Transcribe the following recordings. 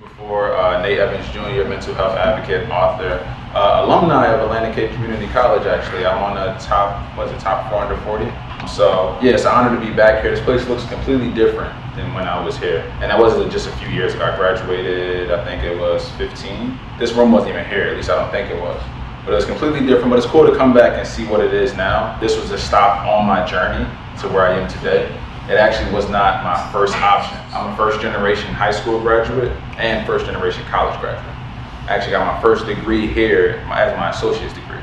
Before, Nate Evans Jr., mental health advocate, author, alumni of Atlantic Cape Community College. Actually, I'm on the top 440. So yeah, it's an honor to be back here. This place looks completely different than when I was here, and that wasn't just a few years ago. I graduated, I think it was 15. This room wasn't even here, at least I don't think it was. But it was completely different, but it's cool to come back and see what it is now. This was a stop on my journey to where I am today. It actually was not my first option. I'm a first generation high school graduate and first generation college graduate. I actually got my first degree here as my associate's degree.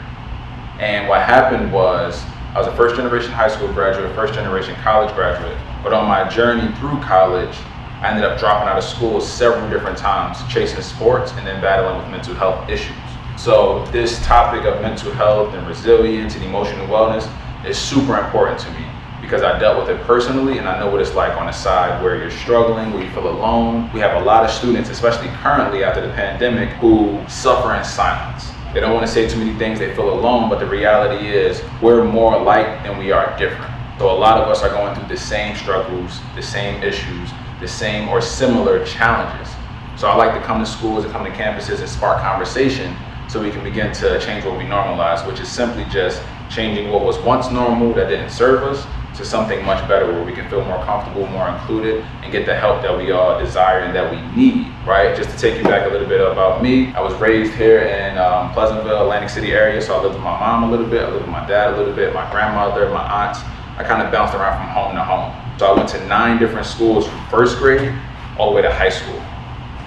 And what happened was, I was a first generation high school graduate, first generation college graduate, but on my journey through college, I ended up dropping out of school several different times, chasing sports and then battling with mental health issues. So this topic of mental health and resilience and emotional wellness is super important to me, because I dealt with it personally and I know what it's like on the side where you're struggling, where you feel alone. We have a lot of students, especially currently after the pandemic, who suffer in silence. They don't want to say too many things, they feel alone, but the reality is we're more alike than we are different. So a lot of us are going through the same struggles, the same issues, the same or similar challenges. So I like to come to schools and come to campuses and spark conversation so we can begin to change what we normalize, which is simply just changing what was once normal that didn't serve us to something much better, where we can feel more comfortable, more included, and get the help that we all desire and that we need, right? Just to take you back a little bit about me, I was raised here in Pleasantville, Atlantic City area, so I lived with my mom a little bit, I lived with my dad a little bit, my grandmother, my aunts. I kind of bounced around from home to home. So I went to 9 different schools from first grade all the way to high school.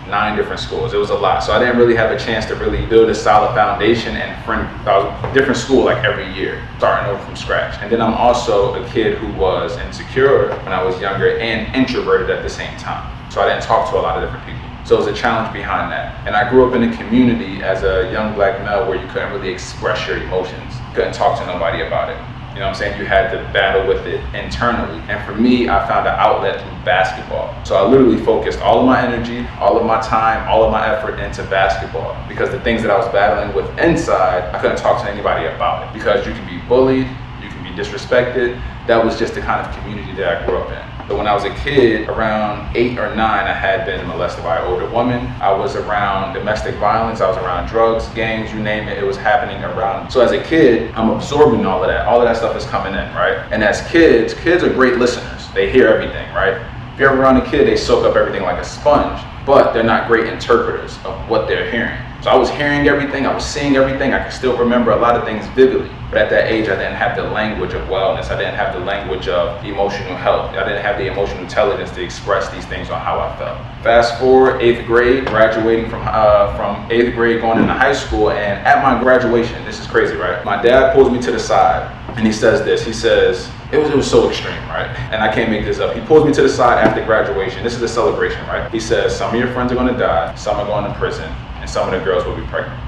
9 different schools. It was a lot. So I didn't really have a chance to really build a solid foundation and I was a different school like every year, starting over from scratch. And then I'm also a kid who was insecure when I was younger and introverted at the same time. So I didn't talk to a lot of different people. So it was a challenge behind that. And I grew up in a community as a young black male where you couldn't really express your emotions. You couldn't talk to nobody about it. You know what I'm saying? You had to battle with it internally. And for me, I found an outlet through basketball. So I literally focused all of my energy, all of my time, all of my effort into basketball, because the things that I was battling with inside, I couldn't talk to anybody about it, because you can be bullied, you can be disrespected. That was just the kind of community that I grew up in. So when I was a kid, around 8 or 9, I had been molested by an older woman. I was around domestic violence, I was around drugs, gangs, you name it, it was happening around. So as a kid, I'm absorbing all of that. All of that stuff is coming in, right? And as kids are great listeners. They hear everything, right? If you're ever around a kid, they soak up everything like a sponge, but they're not great interpreters of what they're hearing. So I was hearing everything, I was seeing everything, I can still remember a lot of things vividly. But at that age, I didn't have the language of wellness, I didn't have the language of emotional health, I didn't have the emotional intelligence to express these things on how I felt. Fast forward, 8th grade, graduating from 8th grade going into high school, and at my graduation, this is crazy, right? My dad pulls me to the side, and he says this, he says, it was so extreme, right? And I can't make this up. He pulls me to the side after graduation. This is a celebration, right? He says, some of your friends are gonna die, some are going to prison, and some of the girls will be pregnant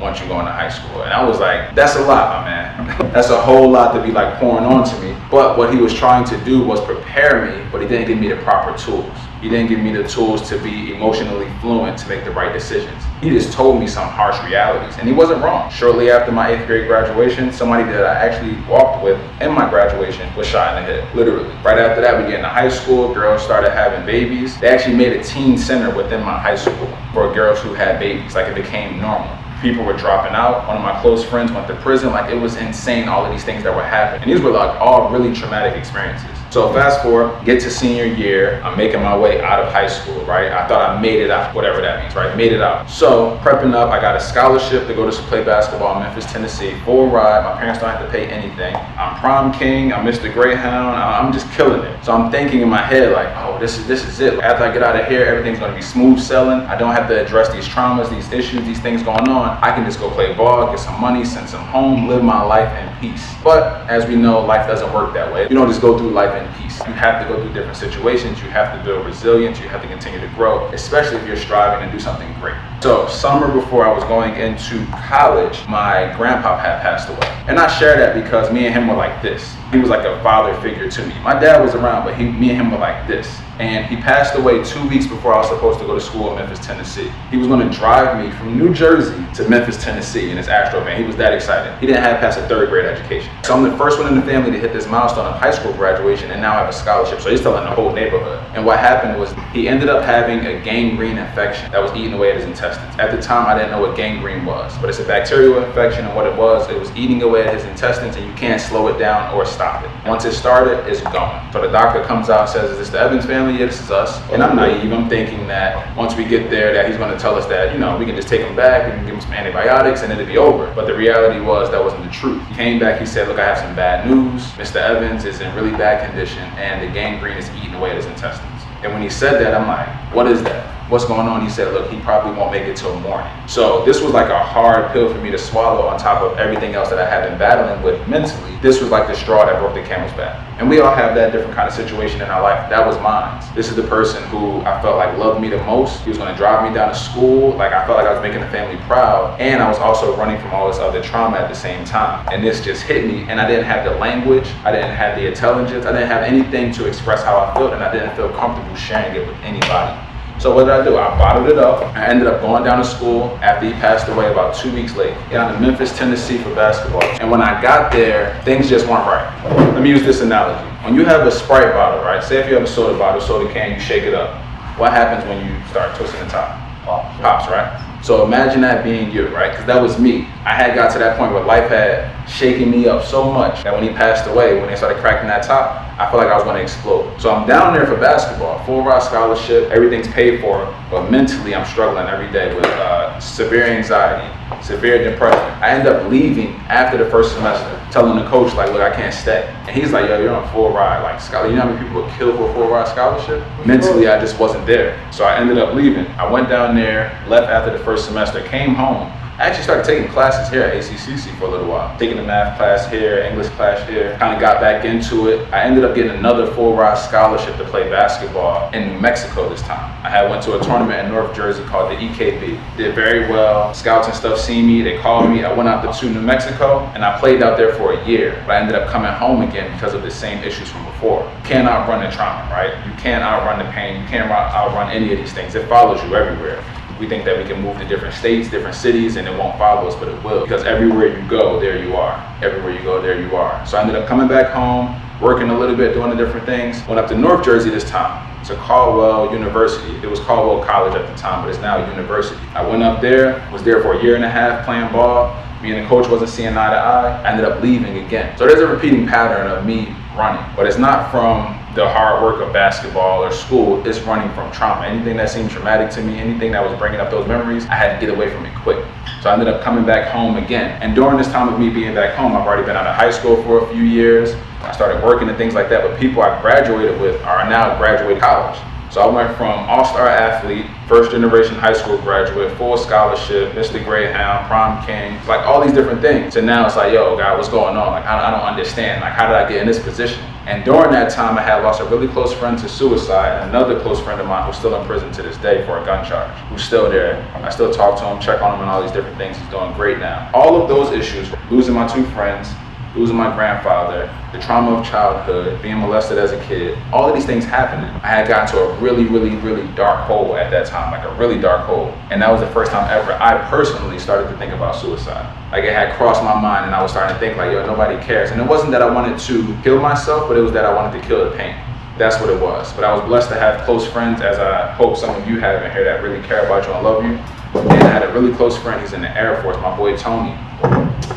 once you go into high school. And I was like, that's a lot, my man. That's a whole lot to be like pouring on to me. But what he was trying to do was prepare me, but he didn't give me the proper tools. He didn't give me the tools to be emotionally fluent to make the right decisions. He just told me some harsh realities, and he wasn't wrong. Shortly after my 8th grade graduation, somebody that I actually walked with in my graduation was shot in the head, literally. Right after that, we get into high school, girls started having babies. They actually made a teen center within my high school for girls who had babies, like it became normal. People were dropping out. One of my close friends went to prison. Like, it was insane, all of these things that were happening. And these were like all really traumatic experiences. So fast forward, get to senior year, I'm making my way out of high school, right? I thought I made it out, whatever that means, right? Made it out. So prepping up, I got a scholarship to go to play basketball in Memphis, Tennessee, full ride. My parents don't have to pay anything. I'm prom king, I'm Mr. Greyhound, I'm just killing it. So I'm thinking in my head like, oh, this is it. After I get out of here, everything's gonna be smooth sailing. I don't have to address these traumas, these issues, these things going on. I can just go play ball, get some money, send some home, live my life in peace. But as we know, life doesn't work that way. You don't just go through life in peace. You have to go through different situations. You have to build resilience. You have to continue to grow, especially if you're striving to do something great. So summer before I was going into college, my grandpa had passed away. And I share that because me and him were like this. He was like a father figure to me. My dad was around, but me and him were like this. And he passed away 2 weeks before I was supposed to go to school in Memphis, Tennessee. He was going to drive me from New Jersey to Memphis, Tennessee in his Astro van. He was that excited. He didn't have past a 3rd grade education. So I'm the first one in the family to hit this milestone of high school graduation and now have a scholarship. So he's telling the whole neighborhood. And what happened was he ended up having a gangrene infection that was eating away at his intestines. At the time, I didn't know what gangrene was, but it's a bacterial infection, and what it was eating away at his intestines, and you can't slow it down or stop it. Once it started, it's gone. So the doctor comes out and says, "Is this the Evans family?" "Yeah, this is us." And I'm naive. I'm thinking that once we get there, that he's going to tell us that, we can just take him back, we can give him some antibiotics, and it'll be over. But the reality was that wasn't the truth. He came back, he said, "Look, I have some bad news. Mr. Evans is in really bad condition, and the gangrene is eating away at his intestines." And when he said that, I'm like, "What is that? What's going on?" He said, "Look, he probably won't make it till morning." So this was like a hard pill for me to swallow on top of everything else that I had been battling with mentally. This was like the straw that broke the camel's back. And we all have that different kind of situation in our life. That was mine. This is the person who I felt like loved me the most. He was going to drive me down to school. Like, I felt like I was making the family proud. And I was also running from all this other trauma at the same time. And this just hit me. And I didn't have the language. I didn't have the intelligence. I didn't have anything to express how I felt. And I didn't feel comfortable sharing it with anybody. So what did I do? I bottled it up. I ended up going down to school after he passed away about 2 weeks later, down to Memphis, Tennessee for basketball. And when I got there, things just weren't right. Let me use this analogy. When you have a Sprite bottle, right? Say if you have a soda bottle, soda can, you shake it up. What happens when you start twisting the top? Pops, right? So imagine that being you, right? Because that was me. I had got to that point where life had shaken me up so much that when he passed away, when they started cracking that top, I felt like I was going to explode. So I'm down there for basketball, full ride scholarship, everything's paid for, but mentally I'm struggling every day with severe anxiety, severe depression. I end up leaving after the first semester, telling the coach, like, "Look, I can't stay." And he's like, "Yo, you're on full ride, like, scholarship. You know how many people would kill for a full ride scholarship?" Mentally, I just wasn't there. So I ended up leaving. I went down there, left after the first semester, came home. I actually started taking classes here at ACCC for a little while. Taking a math class here, English class here, kind of got back into it. I ended up getting another full ride scholarship to play basketball in New Mexico this time. I had went to a tournament in North Jersey called the EKB. Did very well. Scouts and stuff see me, they called me. I went out to New Mexico and I played out there for a year. But I ended up coming home again because of the same issues from before. You can't outrun the trauma, right? You can't outrun the pain. You can't outrun any of these things. It follows you everywhere. We think that we can move to different states, different cities, and it won't follow us, but it will. Because everywhere you go, there you are. Everywhere you go, there you are. So I ended up coming back home, working a little bit, doing the different things. Went up to North Jersey this time, to Caldwell University. It was Caldwell College at the time, but it's now a university. I went up there, was there for a year and a half playing ball. Me and the coach wasn't seeing eye to eye. I ended up leaving again. So there's a repeating pattern of me running, but it's not from the hard work of basketball or school. It's running from trauma. Anything that seemed traumatic to me, anything that was bringing up those memories, I had to get away from it quick. So I ended up coming back home again. And during this time of me being back home, I've already been out of high school for a few years. I started working and things like that, but people I graduated with are now graduating college. So I went from all-star athlete, first generation high school graduate, full scholarship, Mr. Greyhound, prom king, like all these different things. So now it's like, yo, God, what's going on? Like, I don't understand. Like, how did I get in this position? And during that time, I had lost a really close friend to suicide, and another close friend of mine who's still in prison to this day for a gun charge, who's still there. I still talk to him, check on him and all these different things. He's doing great now. All of those issues, losing my two friends, losing my grandfather, the trauma of childhood, being molested as a kid, all of these things happening. I had gotten to a really, really, really dark hole at that time, like a really dark hole. And that was the first time ever I personally started to think about suicide. Like, it had crossed my mind and I was starting to think like, yo, nobody cares. And it wasn't that I wanted to kill myself, but it was that I wanted to kill the pain. That's what it was. But I was blessed to have close friends, as I hope some of you have in here, that really care about you and love you. And I had a really close friend, he's in the Air Force, my boy Tony.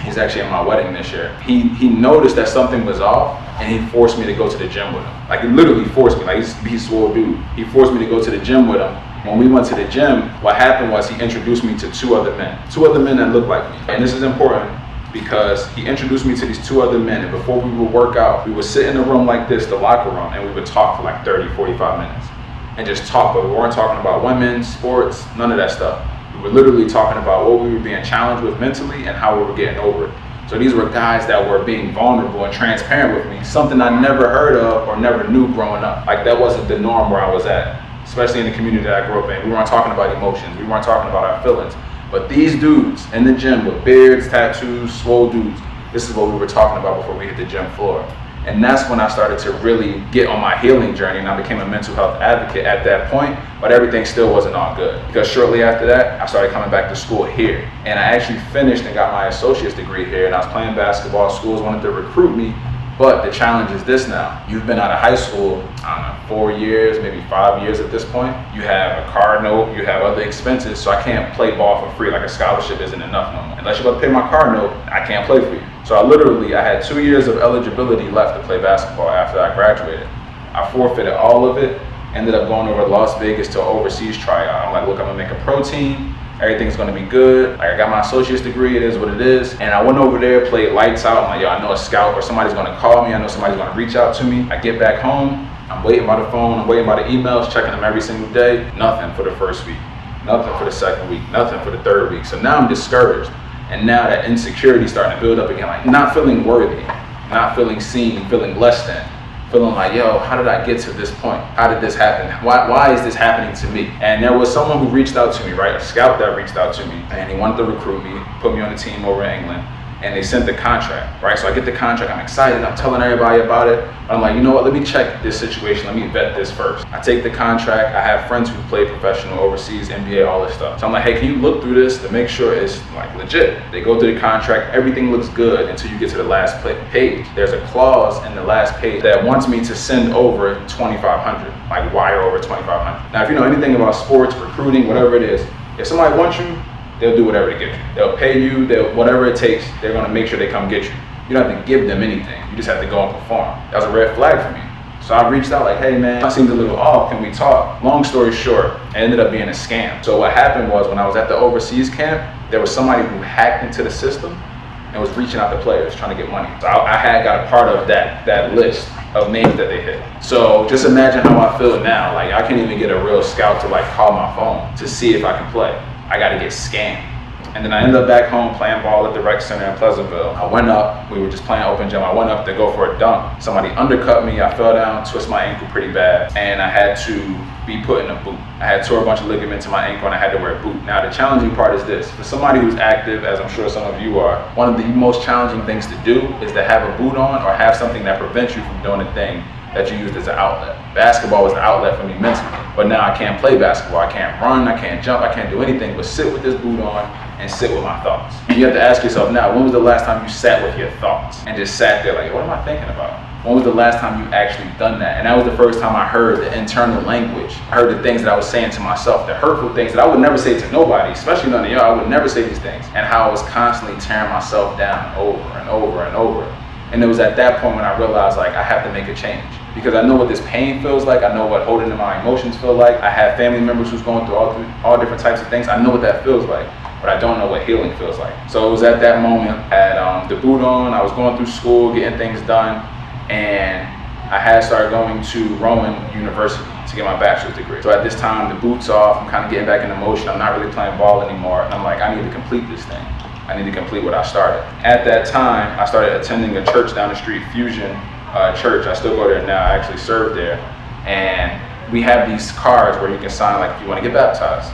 He's actually at my wedding this year. He noticed that something was off and he forced me to go to the gym with him. Like, he literally forced me, like he's swole dude. He forced me to go to the gym with him. When we went to the gym, what happened was he introduced me to two other men that looked like me. And this is important because he introduced me to these two other men, and before we would work out, we would sit in a room like this, the locker room, and we would talk for like 30, 45 minutes. And just talk, but we weren't talking about women, sports, none of that stuff. We were literally talking about what we were being challenged with mentally and how we were getting over it. So these were guys that were being vulnerable and transparent with me, something I never heard of or never knew growing up. Like, that wasn't the norm where I was at, especially in the community that I grew up in. We weren't talking about emotions, we weren't talking about our feelings. But these dudes in the gym with beards, tattoos, swole dudes, this is what we were talking about before we hit the gym floor. And that's when I started to really get on my healing journey, and I became a mental health advocate at that point, but everything still wasn't all good. Because shortly after that, I started coming back to school here. And I actually finished and got my associate's degree here, and I was playing basketball. Schools wanted to recruit me, but the challenge is this now. You've been out of high school, I don't know, 4 years, maybe 5 years at this point. You have a car note, you have other expenses, so I can't play ball for free. Like a scholarship isn't enough no more. Unless you're about to pay my car note, I can't play for you. So I had 2 years of eligibility left to play basketball after I graduated. I forfeited all of it, ended up going over to Las Vegas to an overseas tryout. I'm like, look, I'm gonna make a pro team. Everything's gonna be good. Like, I got my associate's degree, it is what it is. And I went over there, played lights out. I'm like, yo, I know a scout or somebody's gonna call me. I know somebody's gonna reach out to me. I get back home, I'm waiting by the phone, I'm waiting by the emails, checking them every single day. Nothing for the first week, nothing for the second week, nothing for the third week. So now I'm discouraged. And now that insecurity starting to build up again, like not feeling worthy, not feeling seen, feeling less than, feeling like, yo, how did I get to this point? How did this happen? Why is this happening to me? And there was someone who reached out to me, right? A scout that reached out to me, and he wanted to recruit me, put me on a team over in England, and they sent the contract, right? So I get the contract, I'm excited, I'm telling everybody about it. But I'm like, you know what, let me check this situation, let me vet this first. I take the contract, I have friends who play professional overseas, NBA, all this stuff. So I'm like, hey, can you look through this to make sure it's like legit? They go through the contract, everything looks good until you get to the last page. There's a clause in the last page that wants me to send over $2,500, like wire over $2,500. Now, if you know anything about sports, recruiting, whatever it is, if somebody wants you, they'll do whatever to get you. They'll pay you, whatever it takes, they're gonna make sure they come get you. You don't have to give them anything, you just have to go and perform. That was a red flag for me. So I reached out like, hey man, I seemed a little off, can we talk? Long story short, it ended up being a scam. So what happened was when I was at the overseas camp, there was somebody who hacked into the system and was reaching out to players trying to get money. So I had got a part of that list of names that they hit. So just imagine how I feel now. Like I can't even get a real scout to like call my phone to see if I can play. I gotta get scammed. And then I ended up back home playing ball at the rec center in Pleasantville. I went up, we were just playing open gym. I went up to go for a dunk. Somebody undercut me, I fell down, twisted my ankle pretty bad, and I had to be put in a boot. I had tore a bunch of ligaments in my ankle and I had to wear a boot. Now the challenging part is this. For somebody who's active, as I'm sure some of you are, one of the most challenging things to do is to have a boot on or have something that prevents you from doing a thing that you used as an outlet. Basketball was the outlet for me mentally, but now I can't play basketball. I can't run, I can't jump, I can't do anything but sit with this boot on and sit with my thoughts. And you have to ask yourself now, when was the last time you sat with your thoughts and just sat there like, what am I thinking about? When was the last time you actually done that? And that was the first time I heard the internal language. I heard the things that I was saying to myself, the hurtful things that I would never say to nobody, especially none of y'all. I would never say these things. And how I was constantly tearing myself down over and over and over. And it was at that point when I realized like I have to make a change. Because I know what this pain feels like. I know what holding in my emotions feel like. I have family members who's going through all different types of things. I know what that feels like, but I don't know what healing feels like. So it was at that moment, I had the boot on, I was going through school, getting things done, and I had started going to Rowan University to get my bachelor's degree. So at this time, the boot's off, I'm kind of getting back into motion, I'm not really playing ball anymore, and I'm like, I need to complete this thing. I need to complete what I started. At that time, I started attending a church down the street, Fusion Church. I still go there now, I actually serve there. And we have these cards where you can sign like if you want to get baptized.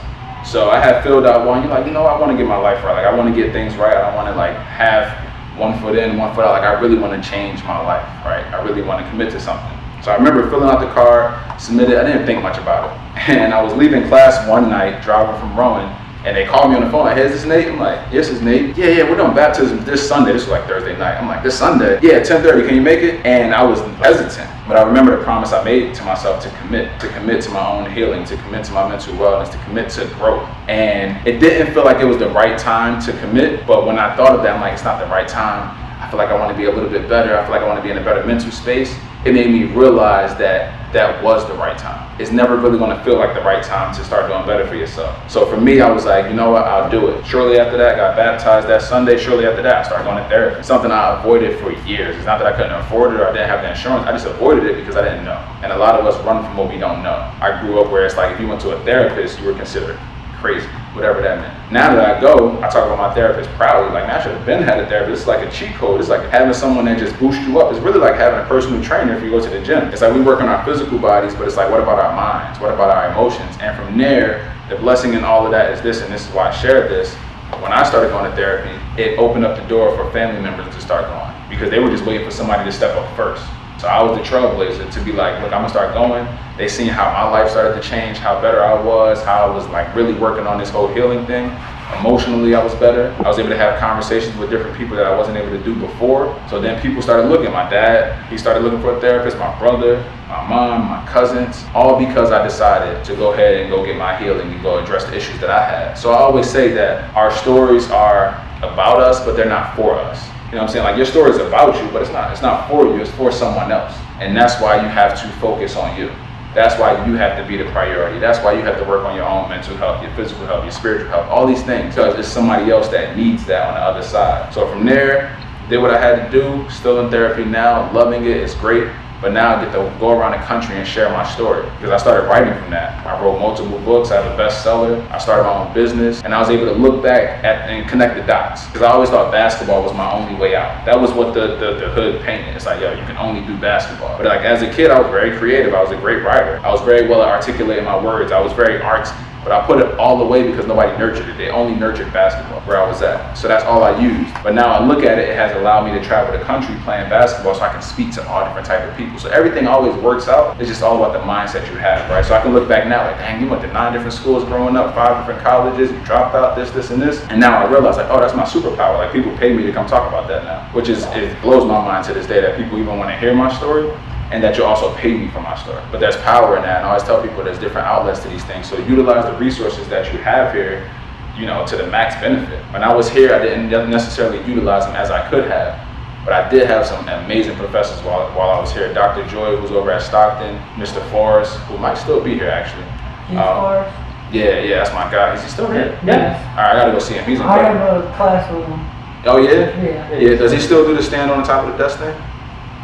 So I had filled out one, you're like, you know, I want to get my life right. Like I want to get things right. I don't want to like have one foot in, one foot out. Like I really want to change my life, right? I really want to commit to something. So I remember filling out the card, submitted, I didn't think much about it. And I was leaving class one night, driving from Rowan, and they called me on the phone, like, hey, is this Nate? I'm like, yes, it's Nate. Yeah, we're doing baptism this Sunday. This was like Thursday night. I'm like, this Sunday? Yeah, 10:30, can you make it? And I was hesitant, but I remember the promise I made to myself to commit to my own healing, to commit to my mental wellness, to commit to growth. And it didn't feel like it was the right time to commit, but when I thought of that, I'm like, it's not the right time. I feel like I want to be a little bit better. I feel like I want to be in a better mental space. It made me realize that that was the right time. It's never really going to feel like the right time to start doing better for yourself. So for me, I was like, you know what, I'll do it. Shortly after that, I got baptized that Sunday. Shortly after that, I started going to therapy. Something I avoided for years. It's not that I couldn't afford it or I didn't have the insurance. I just avoided it because I didn't know. And a lot of us run from what we don't know. I grew up where it's like if you went to a therapist, you were considered crazy, whatever that meant. Now that I go, I talk about my therapist proudly. Like, man, I should have been had a therapist. It's like a cheat code. It's like having someone that just boosts you up. It's really like having a personal trainer if you go to the gym. It's like we work on our physical bodies, but it's like, what about our minds? What about our emotions? And from there, the blessing in all of that is this, and this is why I shared this. When I started going to therapy, it opened up the door for family members to start going because they were just waiting for somebody to step up first. So I was the trailblazer to be like, look, I'm gonna start going. They seen how my life started to change, how better I was, how I was like really working on this whole healing thing. Emotionally, I was better. I was able to have conversations with different people that I wasn't able to do before. So then people started looking. My dad, he started looking for a therapist, my brother, my mom, my cousins, all because I decided to go ahead and go get my healing and go address the issues that I had. So I always say that our stories are about us, but they're not for us. You know what I'm saying? Like your story is about you, but it's not for you, it's for someone else. And that's why you have to focus on you. That's why you have to be the priority. That's why you have to work on your own mental health, your physical health, your spiritual health, all these things, because it's somebody else that needs that on the other side. So from there, did what I had to do, still in therapy now, loving it, it's great. But now I get to go around the country and share my story, because I started writing from that. I wrote multiple books, I have a bestseller, I started my own business, and I was able to look back at and connect the dots. Because I always thought basketball was my only way out. That was what the hood painted. It's like, yo, you can only do basketball. But like as a kid, I was very creative, I was a great writer. I was very well at articulating my words, I was very artsy. But I put it all away because nobody nurtured it. They only nurtured basketball where I was at. So that's all I used. But now I look at it, it has allowed me to travel the country playing basketball so I can speak to all different types of people. So everything always works out. It's just all about the mindset you have, right? So I can look back now like, dang, you went to 9 different schools growing up, 5 different colleges, you dropped out this, and this. And now I realize like, oh, that's my superpower. Like people pay me to come talk about that now, which is, it blows my mind to this day that people even want to hear my story. And that you also pay me for my story. But there's power in that, and I always tell people there's different outlets to these things. So utilize the resources that you have here, you know, to the max benefit. When I was here, I didn't necessarily utilize them as I could have, but I did have some amazing professors while I was here. Dr. Joy, who's over at Stockton, Mr. Forrest, who might still be here actually. Forrest? Yeah, that's my guy. Is he still here? Yes. All right, I gotta go see him. He's I incredible. have a class with him. Oh yeah? Yeah. Does he still do the stand on the top of the desk thing?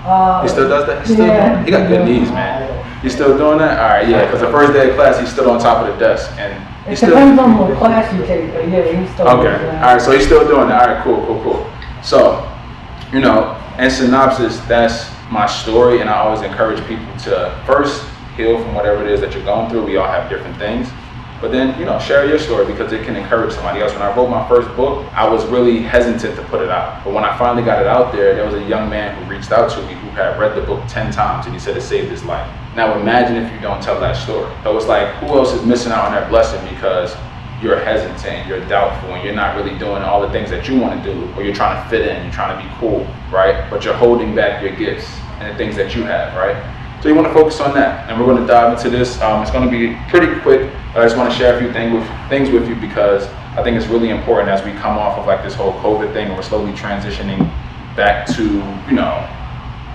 He still does that? He's still doing it? He got good knees, man. He's still doing that? All right, yeah, because the first day of class, he's still on top of the desk. And it depends on what class you take, but yeah, he's still doing that. Okay, all right, so he's still doing that. All right, cool. So, you know, in synopsis, that's my story, and I always encourage people to first heal from whatever it is that you're going through. We all have different things. But then, you know, share your story because it can encourage somebody else. When I wrote my first book, I was really hesitant to put it out. But when I finally got it out there was a young man who reached out to me who had read the book 10 times and he said it saved his life. Now imagine if you don't tell that story. So it's like, who else is missing out on that blessing because you're hesitant, you're doubtful, and you're not really doing all the things that you want to do, or you're trying to fit in, you're trying to be cool, right? But you're holding back your gifts and the things that you have, right? So you want to focus on that, and we're going to dive into this. It's going to be pretty quick, but I just want to share a few things with you because I think it's really important as we come off of like this whole COVID thing and we're slowly transitioning back to, you know,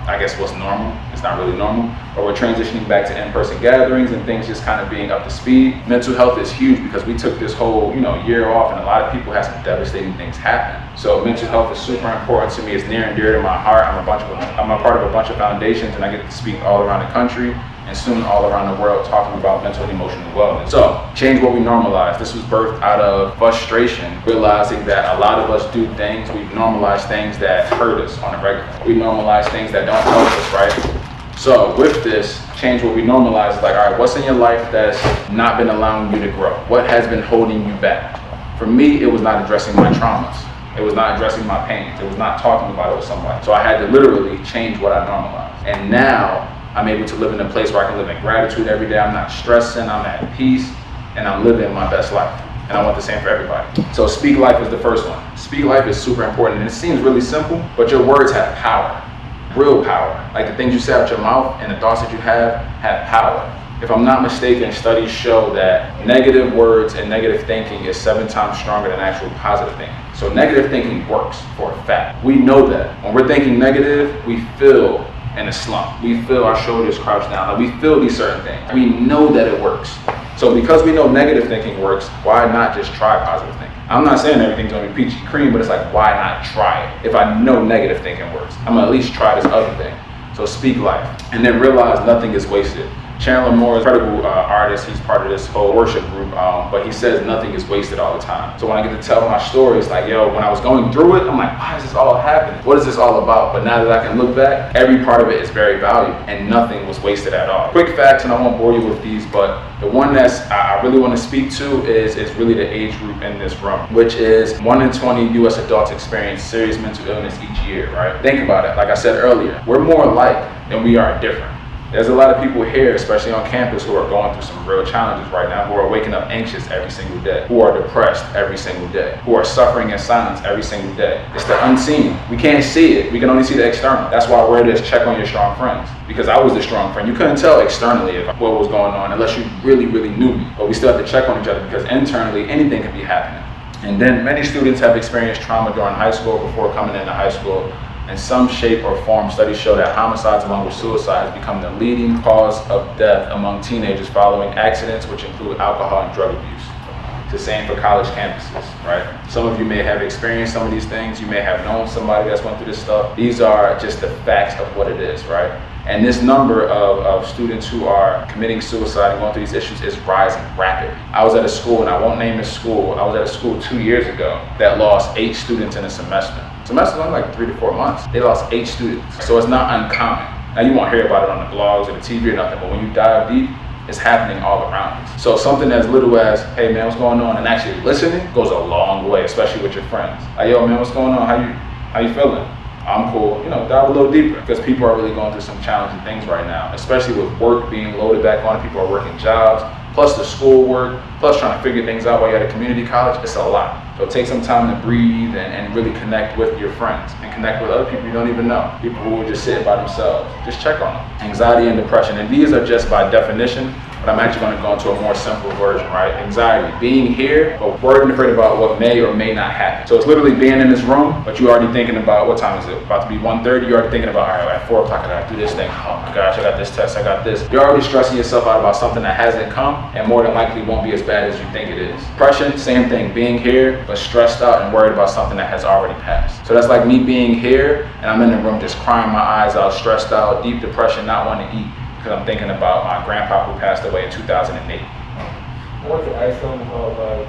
I guess what's normal. It's not really normal, but we're transitioning back to in-person gatherings and things just kind of being up to speed. Mental health is huge because we took this whole, you know, year off and a lot of people had some devastating things happen. So mental health is super important to me. It's near and dear to my heart. I'm a part of a bunch of foundations and I get to speak all around the country and soon all around the world talking about mental and emotional wellness. So change what we normalize. This was birthed out of frustration, realizing that a lot of us do things, we've normalized things that hurt us on a regular. We normalize things that don't help us, right? So with this, change what we normalize is like, all right, what's in your life that's not been allowing you to grow? What has been holding you back? For me, it was not addressing my traumas. It was not addressing my pains. It was not talking about it with somebody. So I had to literally change what I normalized. And now I'm able to live in a place where I can live in gratitude every day. I'm not stressing, I'm at peace, and I'm living my best life. And I want the same for everybody. So speak life is the first one. Speak life is super important. And it seems really simple, but your words have power, real power. Like the things you say out your mouth and the thoughts that you have power. If I'm not mistaken, studies show that negative words and negative thinking is 7 times stronger than actual positive thinking. So negative thinking works for a fact. We know that. When we're thinking negative, we feel in a slump. We feel our shoulders crouch down. Like we feel these certain things. We know that it works. So because we know negative thinking works, why not just try positive thinking? I'm not saying everything's gonna be peachy cream, but it's like, why not try it? If I know negative thinking works, I'm gonna at least try this other thing. So speak life. And then realize nothing is wasted. Chandler Moore is an incredible artist. He's part of this whole worship group, but he says nothing is wasted all the time. So when I get to tell my story, it's like, yo, when I was going through it, I'm like, why is this all happening? What is this all about? But now that I can look back, every part of it is very valuable and nothing was wasted at all. Quick facts, and I won't bore you with these, but the one that's I really want to speak to is really the age group in this room, which is 1 in 20 U.S. adults experience serious mental illness each year, right? Think about it. Like I said earlier, we're more alike than we are different. There's a lot of people here, especially on campus, who are going through some real challenges right now, who are waking up anxious every single day, who are depressed every single day, who are suffering in silence every single day. It's the unseen. We can't see it. We can only see the external. That's why we're this check on your strong friends. Because I was the strong friend. You couldn't tell externally what was going on unless you really, really knew me. But we still have to check on each other because internally anything could be happening. And then many students have experienced trauma during high school before coming into high school. In some shape or form, studies show that homicides along with suicides become the leading cause of death among teenagers following accidents, which include alcohol and drug abuse. It's the same for college campuses, right? Some of you may have experienced some of these things. You may have known somebody that's went through this stuff. These are just the facts of what it is, right? And this number of students who are committing suicide and going through these issues is rising rapidly. I was at a school, and I won't name this school, I was at a school 2 years ago that lost 8 students in a semester. Semester only like 3 to 4 months. They lost 8 students. So it's not uncommon. Now you won't hear about it on the blogs or the TV or nothing, but when you dive deep, it's happening all around us. So something as little as, hey man, what's going on? And actually listening goes a long way, especially with your friends. Like, yo man, what's going on? How you feeling? I'm cool. You know, dive a little deeper because people are really going through some challenging things right now, especially with work being loaded back on. People are working jobs, plus the schoolwork, plus trying to figure things out while you're at a community college. It's a lot. So take some time to breathe and really connect with your friends and connect with other people you don't even know. People who are just sitting by themselves. Just check on them. Anxiety and depression. And these are just by definition, but I'm actually going to go into a more simple version, right? Anxiety, being here, but worried and afraid about what may or may not happen. So it's literally being in this room, but you're already thinking about, what time is it? About to be 1:30, you're already thinking about, all right, at 4 o'clock I gotta do this thing. Oh my gosh, I got this test, I got this. You're already stressing yourself out about something that hasn't come and more than likely won't be as bad as you think it is. Depression, same thing, being here, but stressed out and worried about something that has already passed. So that's like me being here and I'm in the room just crying my eyes out, stressed out, deep depression, not wanting to eat. Because I'm thinking about my grandpa who passed away in 2008. I want to ask them about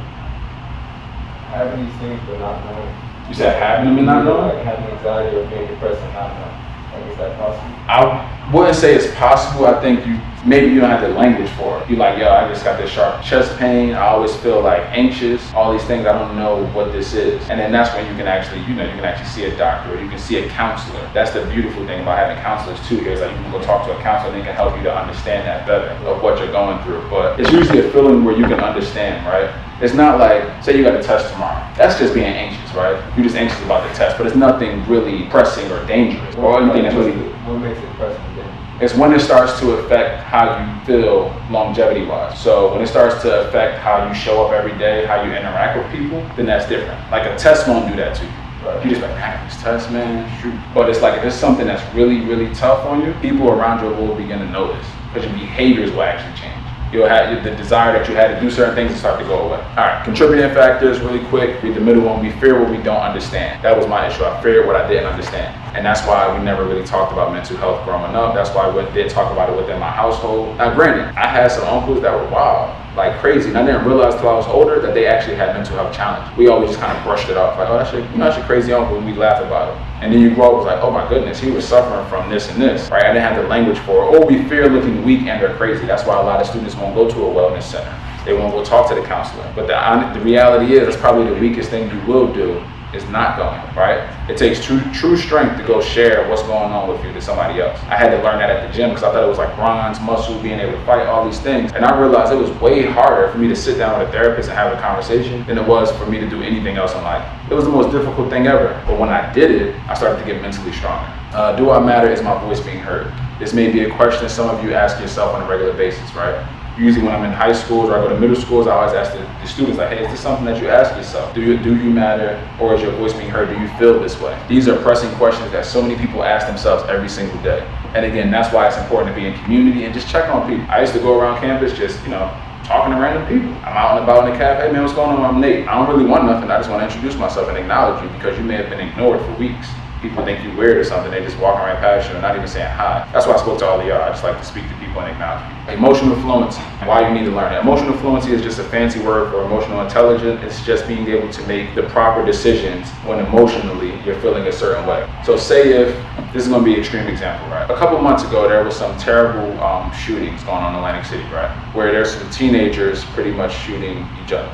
having these things but not knowing. You said having them and not knowing? Like having anxiety or being depressed and not knowing. Like, is that possible? I wouldn't say it's possible. I think maybe you don't have the language for it. You're like, yo, I just got this sharp chest pain. I always feel like anxious. All these things, I don't know what this is. And then that's when you can actually, you can actually see a doctor or you can see a counselor. That's the beautiful thing about having counselors too. Is like you can go talk to a counselor and they can help you to understand that better of what you're going through. But it's usually a feeling where you can understand, right? It's not like, say you got a test tomorrow. That's just being anxious, right? You're just anxious about the test, but it's nothing really pressing or dangerous or anything that's really. What makes it pressing and dangerous? It's when it starts to affect how you feel longevity-wise. So when it starts to affect how you show up every day, how you interact with people, then that's different. Like a test won't do that to you. Right. You just like, man, this test, man, shoot. But it's like if it's something that's really, really tough on you, people around you will begin to notice because your behaviors will actually change. You'll have the desire that you had to do certain things will start to go away. All right, contributing factors, really quick. Read the middle one. We fear what we don't understand. That was my issue. I feared what I didn't understand. And that's why we never really talked about mental health growing up. That's why we didn't talk about it within my household. Now, granted, I had some uncles that were wild, like crazy. And I didn't realize till I was older that they actually had mental health challenges. We always just kind of brushed it off. Like, oh, that's your crazy uncle, and we laugh about it. And then you grow up, it's like, oh my goodness, he was suffering from this and this, right? I didn't have the language for it. Or we fear looking weak and or crazy. That's why a lot of students won't go to a wellness center. They won't go talk to the counselor. But the reality is, it's probably the weakest thing you will do is not going, right? It takes true strength to go share what's going on with you to somebody else. I had to learn that at the gym because I thought it was like bronze, muscle, being able to fight, all these things. And I realized it was way harder for me to sit down with a therapist and have a conversation than it was for me to do anything else in life. It was the most difficult thing ever. But when I did it, I started to get mentally stronger. Do I matter? Is my voice being heard? This may be a question some of you ask yourself on a regular basis, right? Usually when I'm in high schools or I go to middle schools, I always ask the students, like, hey, is this something that you ask yourself? Do you matter, or is your voice being heard? Do you feel this way? These are pressing questions that so many people ask themselves every single day. And again, that's why it's important to be in community and just check on people. I used to go around campus just, talking to random people. I'm out and about in the cafe, hey man, what's going on? I'm Nate. I don't really want nothing. I just want to introduce myself and acknowledge you because you may have been ignored for weeks. people think you weird or something. They just walking right past you and not even saying hi. That's why I spoke to all of y'all. I just like to speak to people and acknowledge people. Emotional fluency, why you need to learn it. Emotional fluency is just a fancy word for emotional intelligence. It's just being able to make the proper decisions when emotionally you're feeling a certain way. So say if, this is going to be an extreme example, right? A couple months ago, there was some terrible shootings going on in Atlantic City, right? Where there's some teenagers pretty much shooting each other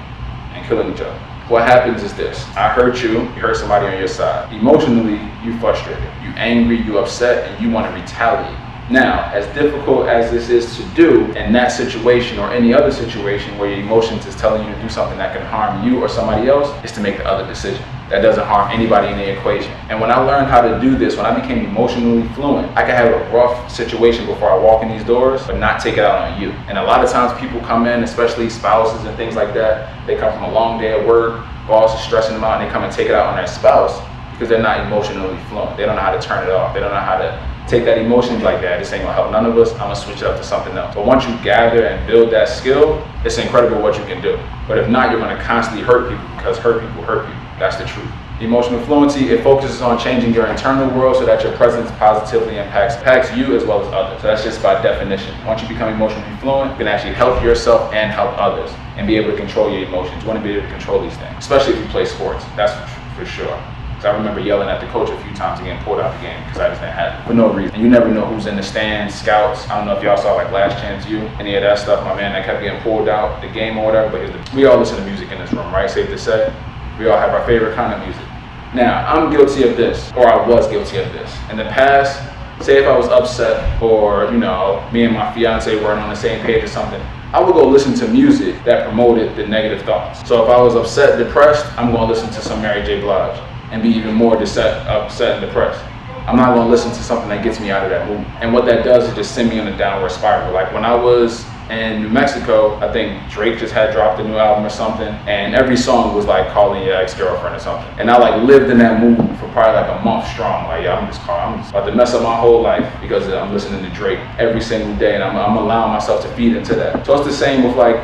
and killing each other. What happens is this: I hurt you hurt somebody on your side. Emotionally, you frustrated, you angry, you upset, and you want to retaliate. Now, as difficult as this is to do in that situation or any other situation where your emotions is telling you to do something that can harm you or somebody else, is to make the other decision that doesn't harm anybody in the equation. And when I learned how to do this, when I became emotionally fluent, I could have a rough situation before I walk in these doors, but not take it out on you. And a lot of times people come in, especially spouses and things like that, they come from a long day at work, boss is stressing them out, and they come and take it out on their spouse because they're not emotionally fluent. They don't know how to turn it off. They don't know how to take that emotion like that. This ain't gonna help none of us. I'm gonna switch it up to something else. But once you gather and build that skill, it's incredible what you can do. But if not, you're gonna constantly hurt people because hurt people hurt people. That's the truth. Emotional fluency, it focuses on changing your internal world so that your presence positively impacts you as well as others. So that's just by definition. Once you become emotionally fluent, you can actually help yourself and help others and be able to control your emotions. You want to be able to control these things, especially if you play sports. That's for sure. Because I remember yelling at the coach a few times and getting pulled out the game because I just didn't have it for no reason. And you never know who's in the stands, scouts. I don't know if y'all saw like Last Chance U, any of that stuff. My man, that kept getting pulled out the game or whatever. But we all listen to music in this room, right? Safe to say. We all have our favorite kind of music. Now, I'm guilty of this, or I was guilty of this. In the past, say if I was upset or, me and my fiance weren't on the same page or something, I would go listen to music that promoted the negative thoughts. So if I was upset, depressed, I'm going to listen to some Mary J. Blige and be even more upset and depressed. I'm not going to listen to something that gets me out of that mood. And what that does is just send me on a downward spiral. Like when I was in New Mexico, I think Drake just had dropped a new album or something, and every song was like calling your ex-girlfriend or something. And I like lived in that mood for probably like a month strong. Like, I'm just about to mess up my whole life because I'm listening to Drake every single day, and I'm allowing myself to feed into that. So it's the same with like,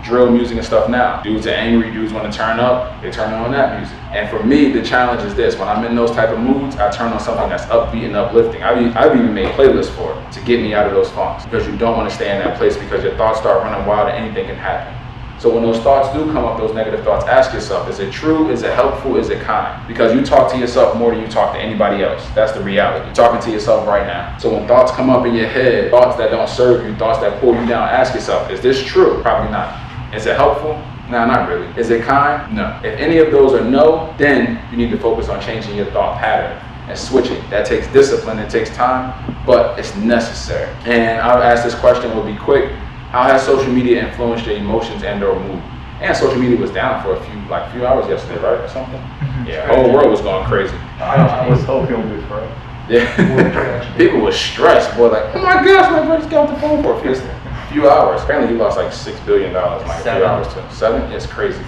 drill music and stuff now. Dudes are angry, dudes want to turn up, they turn on that music. And for me, the challenge is this: when I'm in those type of moods, I turn on something that's upbeat and uplifting. I've even made playlists for it to get me out of those funks, because you don't want to stay in that place because your thoughts start running wild and anything can happen. So when those thoughts do come up, those negative thoughts, ask yourself, is it true? Is it helpful? Is it kind? Because you talk to yourself more than you talk to anybody else. That's the reality. You're talking to yourself right now. So when thoughts come up in your head, thoughts that don't serve you, thoughts that pull you down, ask yourself, is this true? Probably not. Is it helpful? No, not really. Is it kind? No. If any of those are no, then you need to focus on changing your thought pattern and switching. That takes discipline, it takes time, but it's necessary. And I'll ask this question, we'll be quick. How has social media influenced your emotions and or mood? And social media was down for a few hours yesterday, right, or something? Yeah, the whole world was going crazy. I was hoping before. Yeah, people were stressed, boy, like, oh my gosh, my brother's got off the phone for a few hours. Apparently he lost like $6 billion in like a few hours too. 7? It's crazy.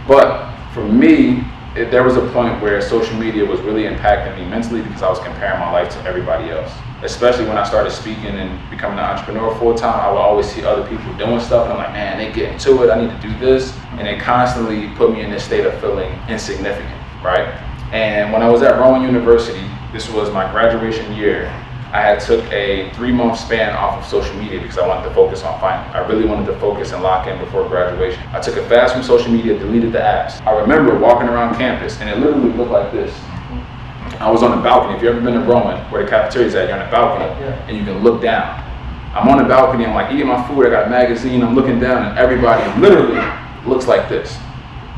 But for me, there was a point where social media was really impacting me mentally because I was comparing my life to everybody else. Especially when I started speaking and becoming an entrepreneur full time, I would always see other people doing stuff, and I'm like, man, they get into it, I need to do this. And it constantly put me in this state of feeling insignificant, right? And when I was at Rowan University, this was my graduation year, I had took a 3-month span off of social media because I wanted to focus on finance. I really wanted to focus and lock in before graduation. I took a fast from social media, deleted the apps. I remember walking around campus and it literally looked like this. I was on the balcony. If you've ever been to Rowan, where the cafeteria's at, you're on the balcony and you can look down. I'm on the balcony, I'm like eating my food, I got a magazine, I'm looking down and everybody literally looks like this.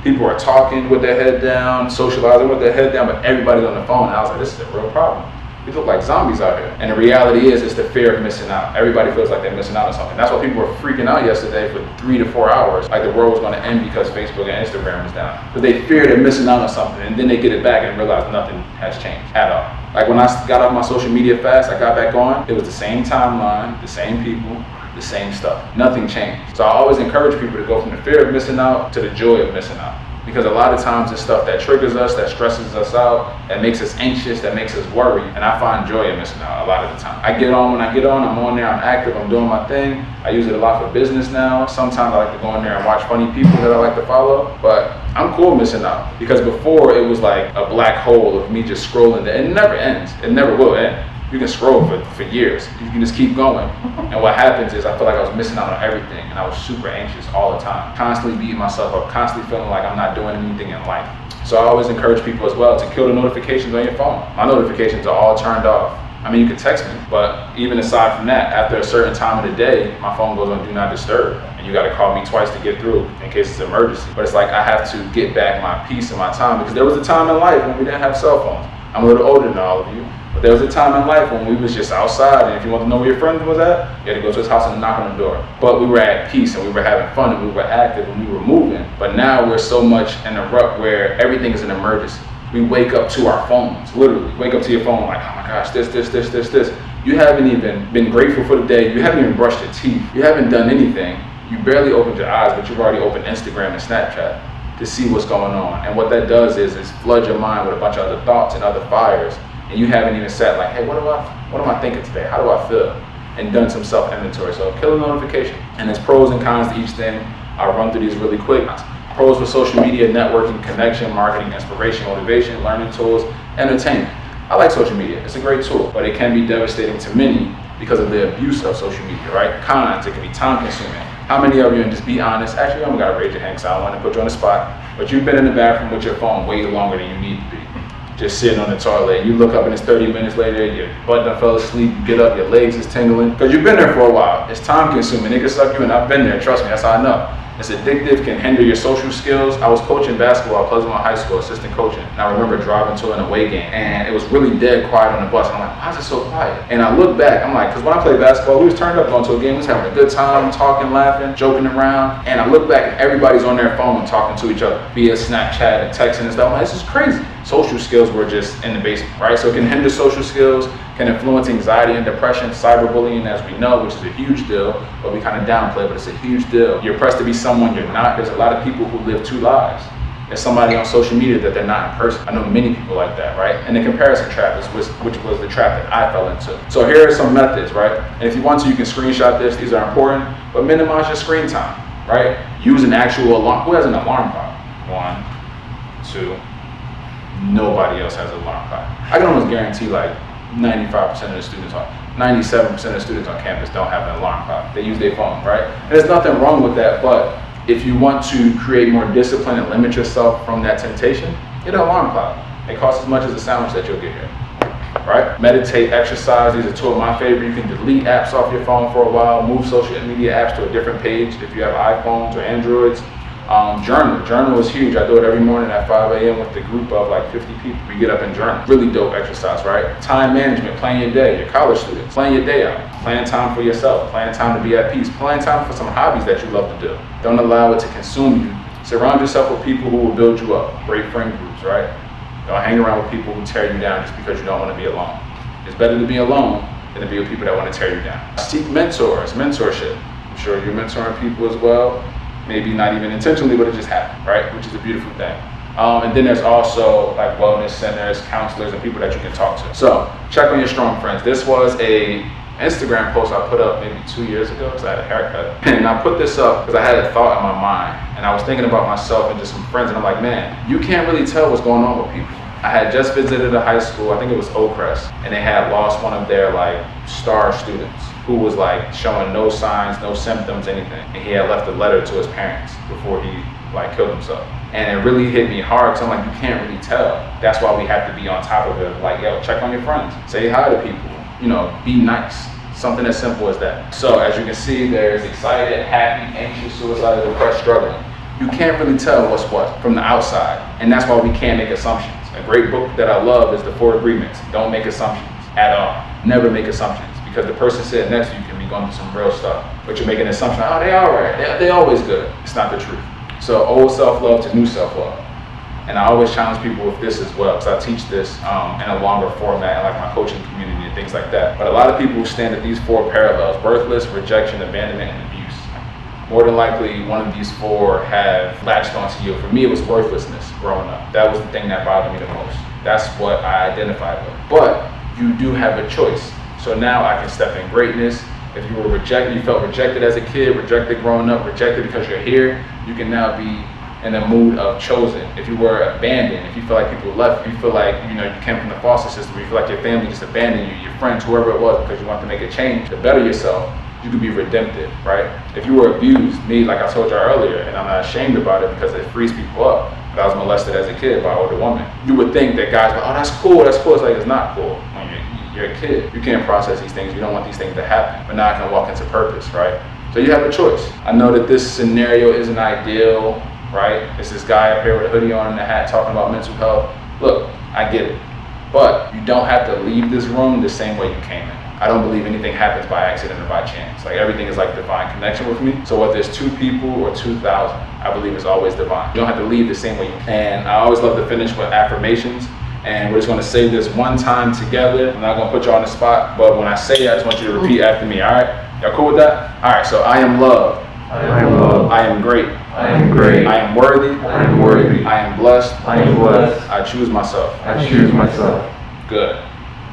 People are talking with their head down, socializing with their head down, but everybody's on the phone. And I was like, this is a real problem. We look like zombies out here. And the reality is, it's the fear of missing out. Everybody feels like they're missing out on something. That's why people were freaking out yesterday for 3 to 4 hours, like the world was going to end because Facebook and Instagram was down. Because they fear they're missing out on something, and then they get it back and realize nothing has changed at all. Like when I got off my social media fast, I got back on, it was the same timeline, the same people, the same stuff. Nothing changed. So I always encourage people to go from the fear of missing out to the joy of missing out. Because a lot of times it's stuff that triggers us, that stresses us out, that makes us anxious, that makes us worry. And I find joy in missing out a lot of the time. I get on when I get on, I'm on there, I'm active, I'm doing my thing. I use it a lot for business now. Sometimes I like to go in there and watch funny people that I like to follow, but I'm cool missing out. Because before it was like a black hole of me just scrolling there. It never ends, it never will end. You can scroll for years. You can just keep going. And what happens is I feel like I was missing out on everything, and I was super anxious all the time. Constantly beating myself up, constantly feeling like I'm not doing anything in life. So I always encourage people as well to kill the notifications on your phone. My notifications are all turned off. I mean, you can text me, but even aside from that, after a certain time of the day, my phone goes on Do Not Disturb. And you gotta call me twice to get through in case it's an emergency. But it's like I have to get back my peace and my time, because there was a time in life when we didn't have cell phones. I'm a little older than all of you. But there was a time in life when we was just outside, and if you want to know where your friend was at, you had to go to his house and knock on the door. But we were at peace, and we were having fun, and we were active, and we were moving. But now we're so much in a rut where everything is an emergency. We wake up to our phones, literally. Wake up to your phone like, oh my gosh, this. You haven't even been grateful for the day. You haven't even brushed your teeth. You haven't done anything. You barely opened your eyes, but you've already opened Instagram and Snapchat to see what's going on. And what that does is flood your mind with a bunch of other thoughts and other fires. And you haven't even said like, hey, what am I thinking today? How do I feel? And done some self-inventory. So kill the notification. And there's pros and cons to each thing. I'll run through these really quick. Pros for social media: networking, connection, marketing, inspiration, motivation, learning tools, entertainment. I like social media. It's a great tool, but it can be devastating to many because of the abuse of social media, right? Cons: it can be time consuming. How many of you, and just be honest, actually you don't gotta raise your hand because I don't want to put you on the spot, but you've been in the bathroom with your phone way longer than you need to be. Just sitting on the toilet, you look up and it's 30 minutes later, your butt done fell asleep, you get up, your legs is tingling, because you've been there for a while. It's time consuming, it can suck you in. I've been there, trust me, that's how I know. It's addictive, can hinder your social skills. I was coaching basketball at Pleasantville High School, assistant coaching, and I remember driving to an away game, and it was really dead quiet on the bus, and I'm like, why is it so quiet? And I look back, I'm like, because when I played basketball, we was turned up going to a game, we was having a good time, talking, laughing, joking around, and I look back and everybody's on their phone talking to each other via Snapchat and texting and stuff. I'm like, this is crazy. Social skills were just in the basement, right? So it can hinder social skills, can influence anxiety and depression, cyberbullying, as we know, which is a huge deal, but we kind of downplay, but it's a huge deal. You're pressed to be someone you're not. There's a lot of people who live two lives. There's somebody on social media that they're not in person. I know many people like that, right? And the comparison trap is which was the trap that I fell into. So here are some methods, right? And if you want to, you can screenshot this. These are important, but minimize your screen time, right? Use an actual alarm. Who has an alarm clock? 1, 2. Nobody else has an alarm clock. I can almost guarantee like 95% of the students 97% of the students on campus don't have an alarm clock. They use their phone, right? And there's nothing wrong with that, but if you want to create more discipline and limit yourself from that temptation, get an alarm clock. It costs as much as a sandwich that you'll get here, right? Meditate, exercise, these are two of my favorite. You can delete apps off your phone for a while, move social media apps to a different page if you have iPhones or Androids. Journal is huge. I do it every morning at 5 a.m. with a group of like 50 people. We get up and journal. Really dope exercise, right? Time management, plan your day. Your college students, plan your day out. Plan time for yourself. Plan time to be at peace. Plan time for some hobbies that you love to do. Don't allow it to consume you. Surround yourself with people who will build you up. Great friend groups, right? Don't hang around with people who tear you down just because you don't want to be alone. It's better to be alone than to be with people that want to tear you down. Seek mentors, mentorship. I'm sure you're mentoring people as well. Maybe not even intentionally, but it just happened, right? Which is a beautiful thing. And then there's also like wellness centers, counselors, and people that you can talk to. So check on your strong friends. This was a Instagram post I put up maybe 2 years ago because I had a haircut. And I put this up because I had a thought in my mind. And I was thinking about myself and just some friends. And I'm like, man, you can't really tell what's going on with people. I had just visited a high school, I think it was Oakcrest, and they had lost one of their like star students who was like showing no signs, no symptoms, anything. And he had left a letter to his parents before he like killed himself. And it really hit me hard because I'm like, you can't really tell. That's why we have to be on top of it. Like, yo, check on your friends. Say hi to people. You know, be nice. Something as simple as that. So as you can see, there's excited, happy, anxious, suicidal, depressed, struggling. You can't really tell what's what from the outside. And that's why we can't make assumptions. A great book that I love is The 4 Agreements. Don't make assumptions at all. Never make assumptions. Because the person sitting next to you can be going through some real stuff. But you're making an assumption, oh, they all right. They always good. It's not the truth. So old self-love to new self-love. And I always challenge people with this as well, because I teach this in a longer format, like my coaching community and things like that. But a lot of people stand at these 4 parallels: birthless, rejection, abandonment, and abuse. more than likely one of these four have latched onto you. For me, it was worthlessness growing up. That was the thing that bothered me the most. That's what I identified with. But you do have a choice. So now I can step in greatness. If you were rejected, you felt rejected as a kid, rejected growing up, rejected because you're here, you can now be in a mood of chosen. If you were abandoned, if you feel like people left, you feel like you came from the foster system, you feel like your family just abandoned you, your friends, whoever it was, because you want to make a change to better yourself, you could be redemptive, right? If you were abused, me, like I told you earlier, and I'm not ashamed about it because it frees people up. But I was molested as a kid by an older woman. You would think that guys go, oh, that's cool. It's like, it's not cool. When you're a kid, you can't process these things. You don't want these things to happen. But now I can walk into purpose, right? So you have a choice. I know that this scenario isn't ideal, right? It's this guy up here with a hoodie on and a hat talking about mental health. Look, I get it. But you don't have to leave this room the same way you came in. I don't believe anything happens by accident or by chance. Like everything is like divine connection with me. So whether it's 2 people or 2,000, I believe it's always divine. You don't have to leave the same way you came. And I always love to finish with affirmations. And we're just gonna say this one time together. I'm not gonna put you on the spot, but when I say it, I just want you to repeat after me, all right? Y'all cool with that? All right, so I am loved. I am loved. I am great. I am great. I am worthy. I am worthy. I am blessed. I am blessed. I choose myself. I choose myself. Good.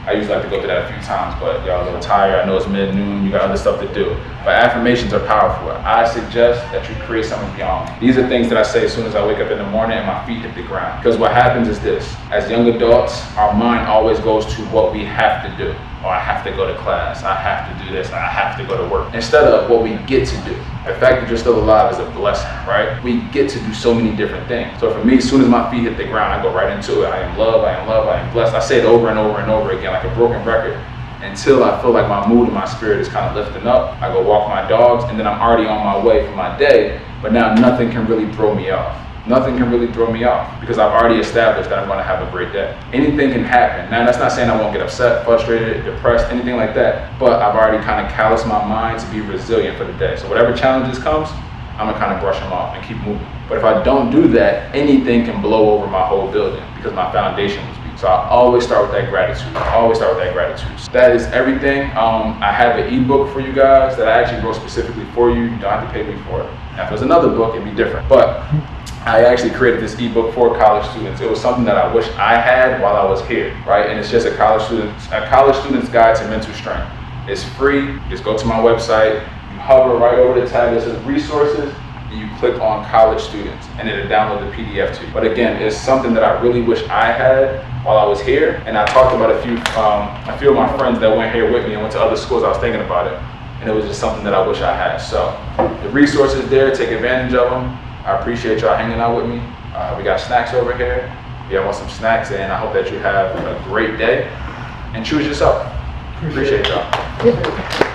I usually like to go through that a few times, but y'all a little tired. I know it's mid-noon, you got other stuff to do. But affirmations are powerful. I suggest that you create something beyond. These are things that I say as soon as I wake up in the morning and my feet hit the ground. Because what happens is this, as young adults, our mind always goes to what we have to do. Oh, I have to go to class, I have to do this, I have to go to work. Instead of what we get to do. The fact that you're still alive is a blessing, right? We get to do so many different things. So for me, as soon as my feet hit the ground, I go right into it. I am loved, I am loved, I am blessed. I say it over and over and over again like a broken record until I feel like my mood and my spirit is kind of lifting up. I go walk my dogs and then I'm already on my way for my day, but now nothing can really throw me off. Nothing can really throw me off because I've already established that I'm going to have a great day. Anything can happen. Now, that's not saying I won't get upset, frustrated, depressed, anything like that, but I've already kind of calloused my mind to be resilient for the day. So whatever challenges comes, I'm going to kind of brush them off and keep moving. But if I don't do that, anything can blow over my whole building because my foundation was weak. So I always start with that gratitude. So that is everything. I have an ebook for you guys that I actually wrote specifically for you. You don't have to pay me for it. Now, if it was another book, it'd be different. But I actually created this ebook for college students. It was something that I wish I had while I was here, right? And it's just a college student's guide to mental strength. It's free. Just go to my website. You hover right over the tab that says resources, and you click on college students, and it'll download the PDF to you. But again, it's something that I really wish I had while I was here. And I talked about a few of my friends that went here with me and went to other schools. I was thinking about it, and it was just something that I wish I had. So the resources there, take advantage of them. I appreciate y'all hanging out with me. We got snacks over here. Y'all want some snacks, and I hope that you have a great day. And choose yourself. Appreciate y'all.